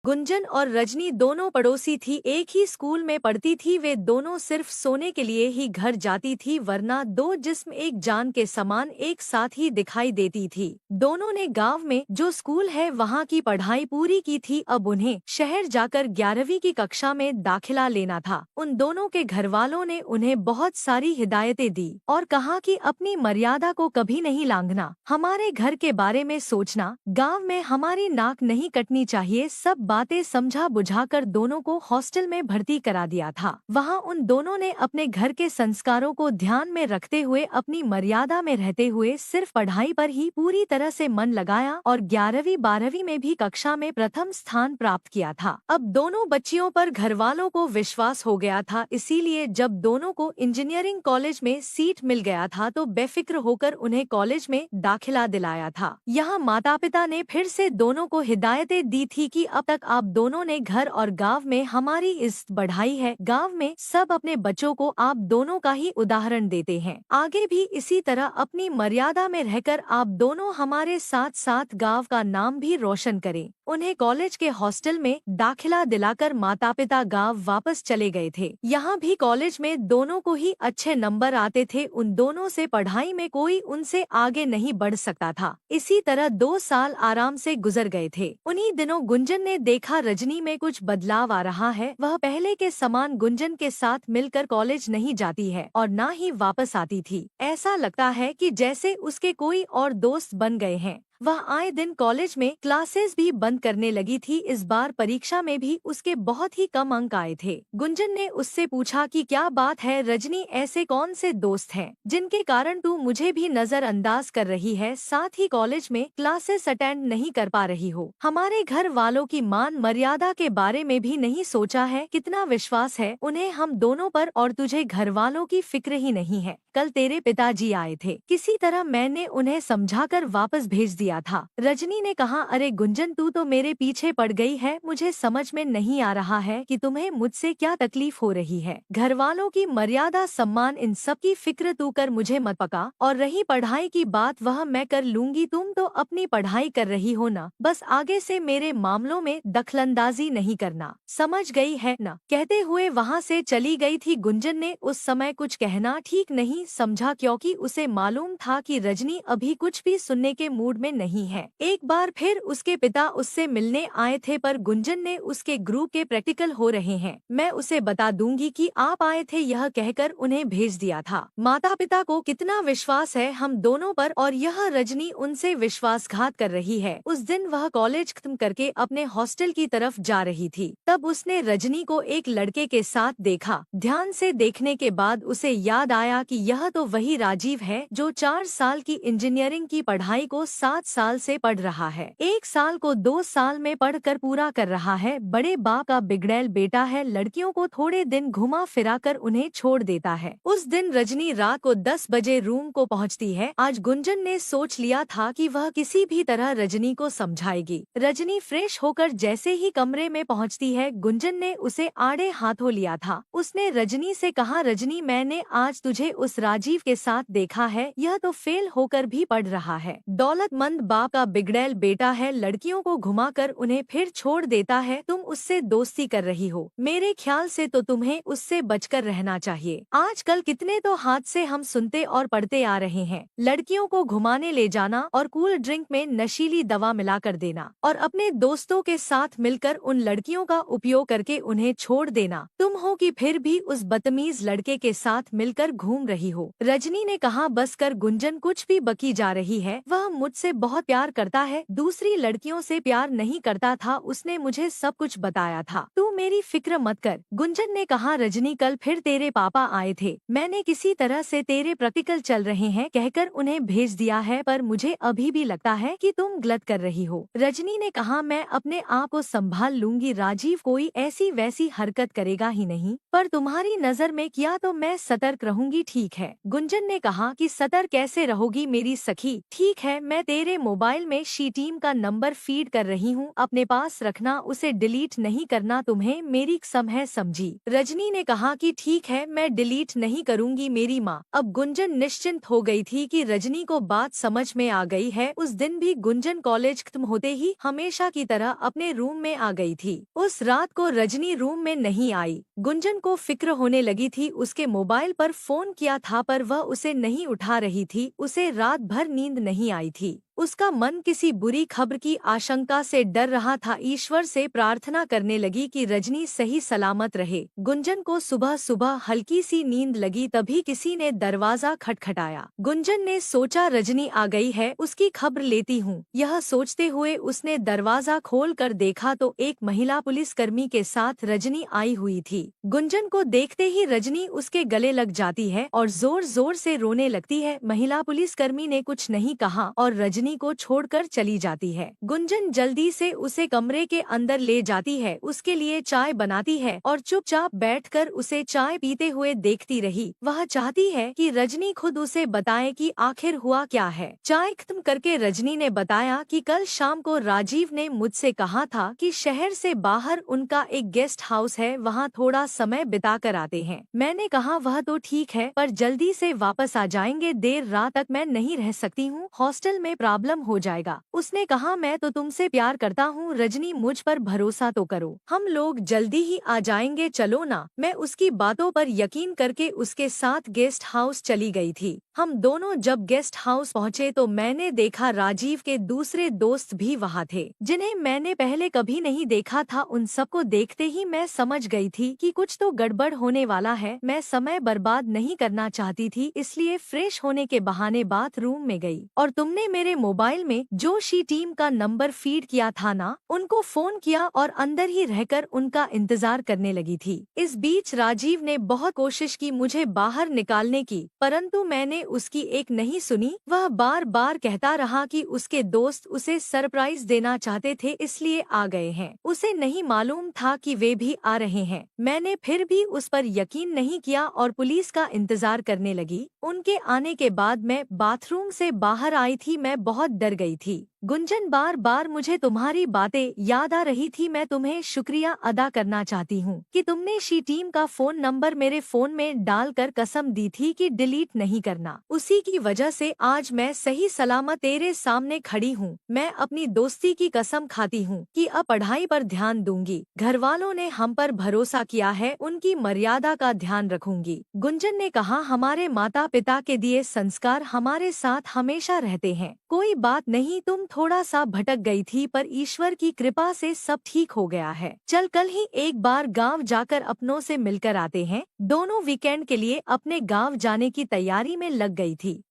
गुंजन और रजनी दोनों पड़ोसी थी, एक ही स्कूल में पढ़ती थी। वे दोनों सिर्फ सोने के लिए ही घर जाती थी, वरना दो जिस्म एक जान के समान एक साथ ही दिखाई देती थी। दोनों ने गांव में जो स्कूल है वहां की पढ़ाई पूरी की थी। अब उन्हें शहर जाकर 11वीं की कक्षा में दाखिला लेना था। उन दोनों के घर वालों ने उन्हें बहुत सारी हिदायतें दी और कहा कि अपनी मर्यादा को कभी नहीं लांघना, हमारे घर के बारे में सोचना, गाँव में हमारी नाक नहीं कटनी चाहिए। सब बातें समझा बुझाकर दोनों को हॉस्टल में भर्ती करा दिया था। वहां उन दोनों ने अपने घर के संस्कारों को ध्यान में रखते हुए अपनी मर्यादा में रहते हुए सिर्फ पढ़ाई पर ही पूरी तरह से मन लगाया और 11वीं 12वीं में भी कक्षा में प्रथम स्थान प्राप्त किया था। अब दोनों बच्चियों पर घर वालों को विश्वास हो गया था, इसीलिए जब दोनों को इंजीनियरिंग कॉलेज में सीट मिल गया था तो बेफिक्र होकर उन्हें कॉलेज में दाखिला दिलाया था। यहाँ माता पिता ने फिर से दोनों को हिदायतें दी थी कि अब तक आप दोनों ने घर और गांव में हमारी इज्जत बढ़ाई है। गांव में सब अपने बच्चों को आप दोनों का ही उदाहरण देते हैं। आगे भी इसी तरह अपनी मर्यादा में रहकर आप दोनों हमारे साथ साथ गांव का नाम भी रोशन करें। उन्हें कॉलेज के हॉस्टल में दाखिला दिलाकर माता पिता गांव वापस चले गए थे। यहाँ भी कॉलेज में दोनों को ही अच्छे नंबर आते थे। उन दोनों से पढ़ाई में कोई उनसे आगे नहीं बढ़ सकता था। इसी तरह 2 साल आराम से गुजर गए थे। उन्हीं दिनों गुंजन ने देखा रजनी में कुछ बदलाव आ रहा है। वह पहले के समान गुंजन के साथ मिलकर कॉलेज नहीं जाती है और न ही वापस आती थी। ऐसा लगता है कि जैसे उसके कोई और दोस्त बन गए हैं। वह आए दिन कॉलेज में क्लासेस भी बंद करने लगी थी। इस बार परीक्षा में भी उसके बहुत ही कम अंक आए थे। गुंजन ने उससे पूछा कि क्या बात है रजनी, ऐसे कौन से दोस्त हैं जिनके कारण तू मुझे भी नजरअंदाज कर रही है, साथ ही कॉलेज में क्लासेस अटेंड नहीं कर पा रही हो। हमारे घर वालों की मान मर्यादा के बारे में भी नहीं सोचा है। कितना विश्वास है उन्हें हम दोनों पर और तुझे घर वालों की फिक्र ही नहीं है। कल तेरे पिताजी आए थे, किसी तरह मैंने उन्हें समझाकर वापस भेज दिया था। रजनी ने कहा, अरे गुंजन, तू तो मेरे पीछे पड़ गई है। मुझे समझ में नहीं आ रहा है कि तुम्हें मुझसे क्या तकलीफ हो रही है। घर वालों की मर्यादा, सम्मान, इन सब की फिक्र तू कर, मुझे मत पका। और रही पढ़ाई की बात, वह मैं कर लूंगी। तुम तो अपनी पढ़ाई कर रही हो ना, बस आगे से मेरे मामलों में दखलंदाजी नहीं करना, समझ गई है ना। कहते हुए वहाँ से चली गई थी। गुंजन ने उस समय कुछ कहना ठीक नहीं समझा, क्योंकि उसे मालूम था कि रजनी अभी कुछ भी सुनने के मूड में नहीं है। एक बार फिर उसके पिता उससे मिलने आए थे, पर गुंजन ने उसके ग्रुप के प्रैक्टिकल हो रहे हैं, मैं उसे बता दूंगी कि आप आए थे, यह कहकर उन्हें भेज दिया था। माता पिता को कितना विश्वास है हम दोनों पर, और यह रजनी उनसे विश्वासघात कर रही है। उस दिन वह कॉलेज खत्म करके अपने हॉस्टल की तरफ जा रही थी, तब उसने रजनी को एक लड़के के साथ देखा। ध्यान से देखने के बाद उसे याद आया कि यह तो वही राजीव है जो 4 साल की इंजीनियरिंग की पढ़ाई को 7 साल से पढ़ रहा है। 1 साल को 2 साल में पढ़कर पूरा कर रहा है। बड़े बाप का बिगड़ैल बेटा है, लड़कियों को थोड़े दिन घुमा फिरा कर उन्हें छोड़ देता है। उस दिन रजनी रात को 10 बजे रूम को पहुंचती है। आज गुंजन ने सोच लिया था कि वह किसी भी तरह रजनी को समझाएगी। रजनी फ्रेश होकर जैसे ही कमरे में पहुंचती है, गुंजन ने उसे आड़े हाथों लिया था। उसने रजनी से कहा, रजनी, मैंने आज तुझे उस राजीव के साथ देखा है, यह तो फेल होकर भी पढ़ रहा है, दौलतमंद बाप का बिगड़ैल बेटा है, लड़कियों को घुमाकर उन्हें फिर छोड़ देता है। तुम उससे दोस्ती कर रही हो, मेरे ख्याल से तो तुम्हें उससे बचकर रहना चाहिए। आजकल कितने तो हादसे हम सुनते और पढ़ते आ रहे हैं। लड़कियों को घुमाने ले जाना और कूल ड्रिंक में नशीली दवा मिलाकर देना और अपने दोस्तों के साथ मिलकर उन लड़कियों का उपयोग करके उन्हें छोड़ देना। तुम हो कि फिर भी उस बदतमीज लड़के के साथ मिलकर घूम रही हो। रजनी ने कहा, बस कर गुंजन, कुछ भी बकी जा रही है। वह मुझसे बहुत प्यार करता है, दूसरी लड़कियों से प्यार नहीं करता था, उसने मुझे सब कुछ बताया था। तू मेरी फिक्र मत कर। गुंजन ने कहा, रजनी, कल फिर तेरे पापा आए थे, मैंने किसी तरह से तेरे प्रैक्टिकल चल रहे हैं कहकर उन्हें भेज दिया है, पर मुझे अभी भी लगता है कि तुम गलत कर रही हो। रजनी ने कहा, मैं अपने आप को संभाल लूंगी, राजीव कोई ऐसी वैसी हरकत करेगा ही नहीं, पर तुम्हारी नजर में किया तो मैं सतर्क रहूंगी, ठीक है। गुंजन ने कहा कि सतर्क कैसे रहोगी मेरी सखी, ठीक है, मैं तेरे मोबाइल में शी टीम का नंबर फीड कर रही हूँ, अपने पास रखना, उसे डिलीट नहीं करना तुम्हें तुम्हें मेरी कसम है समझी। रजनी ने कहा कि ठीक है, मैं डिलीट नहीं करूंगी मेरी माँ। अब गुंजन निश्चिंत हो गई थी कि रजनी को बात समझ में आ गई है। उस दिन भी गुंजन कॉलेज खत्म होते ही हमेशा की तरह अपने रूम में आ गई थी। उस रात को रजनी रूम में नहीं आई। गुंजन को फिक्र होने लगी थी। उसके मोबाइल पर फोन किया था पर वह उसे नहीं उठा रही थी। उसे रात भर नींद नहीं आई थी। उसका मन किसी बुरी खबर की आशंका से डर रहा था। ईश्वर से प्रार्थना करने लगी कि रजनी सही सलामत रहे। गुंजन को सुबह सुबह हल्की सी नींद लगी, तभी किसी ने दरवाजा खटखटाया। गुंजन ने सोचा रजनी आ गई है, उसकी खबर लेती हूँ। यह सोचते हुए उसने दरवाजा खोलकर देखा तो एक महिला पुलिसकर्मी के साथ रजनी आई हुई थी। गुंजन को देखते ही रजनी उसके गले लग जाती है और जोर जोर से रोने लगती है। महिला पुलिसकर्मी ने कुछ नहीं कहा और रजनी को छोड़कर चली जाती है। गुंजन जल्दी से उसे कमरे के अंदर ले जाती है, उसके लिए चाय बनाती है और चुपचाप बैठकर उसे चाय पीते हुए देखती रही। वह चाहती है कि रजनी खुद उसे बताए कि आखिर हुआ क्या है। चाय खत्म करके रजनी ने बताया कि कल शाम को राजीव ने मुझसे कहा था कि शहर से बाहर उनका एक गेस्ट हाउस है, वहाँ थोड़ा समय बिता कर आते हैं। मैंने कहा वह तो ठीक है, पर जल्दी से वापस आ जाएंगे। देर रात तक मैं नहीं रह सकती हूँ, हॉस्टल में प्रॉब्लम हो जाएगा। उसने कहा मैं तो तुमसे प्यार करता हूँ रजनी, मुझ पर भरोसा तो करो, हम लोग जल्दी ही आ जाएंगे, चलो ना। मैं उसकी बातों पर यकीन करके उसके साथ गेस्ट हाउस चली गई थी। हम दोनों जब गेस्ट हाउस पहुँचे तो मैंने देखा राजीव के दूसरे दोस्त भी वहाँ थे, जिन्हें मैंने पहले कभी नहीं देखा था। उन सबको देखते ही मैं समझ गई थी कि कुछ तो गड़बड़ होने वाला है। मैं समय बर्बाद नहीं करना चाहती थी, इसलिए फ्रेश होने के बहाने बाथरूम में गई और तुमने मेरे मोबाइल में जो शी टीम का नंबर फीड किया था ना, उनको फोन किया और अंदर ही रहकर उनका इंतजार करने लगी थी। इस बीच राजीव ने बहुत कोशिश की मुझे बाहर निकालने की, परंतु मैंने उसकी एक नहीं सुनी। वह बार बार कहता रहा कि उसके दोस्त उसे सरप्राइज देना चाहते थे, इसलिए आ गए हैं। उसे नहीं मालूम था कि वे भी आ रहे हैं। मैंने फिर भी उस पर यकीन नहीं किया और पुलिस का इंतजार करने लगी। उनके आने के बाद मैं बाथरूम से बाहर आई थी। मैं बहुत डर गई थी। गुंजन, बार बार मुझे तुम्हारी बातें याद आ रही थी। मैं तुम्हें शुक्रिया अदा करना चाहती हूँ कि तुमने शी टीम का फोन नंबर मेरे फोन में डालकर कसम दी थी कि डिलीट नहीं करना। उसी की वजह से आज मैं सही सलामत तेरे सामने खड़ी हूँ। मैं अपनी दोस्ती की कसम खाती हूँ कि अब पढ़ाई पर ध्यान दूंगी। घर वालों ने हम पर भरोसा किया है, उनकी मर्यादा का ध्यान रखूंगी। गुंजन ने कहा हमारे माता पिता के दिए संस्कार हमारे साथ हमेशा रहते हैं। कोई बात नहीं, तुम थोड़ा सा भटक गई थी पर ईश्वर की कृपा से सब ठीक हो गया है। चल कल ही एक बार गांव जाकर अपनों से मिलकर आते हैं। दोनों वीकेंड के लिए अपने गांव जाने की तैयारी में लग गई थी।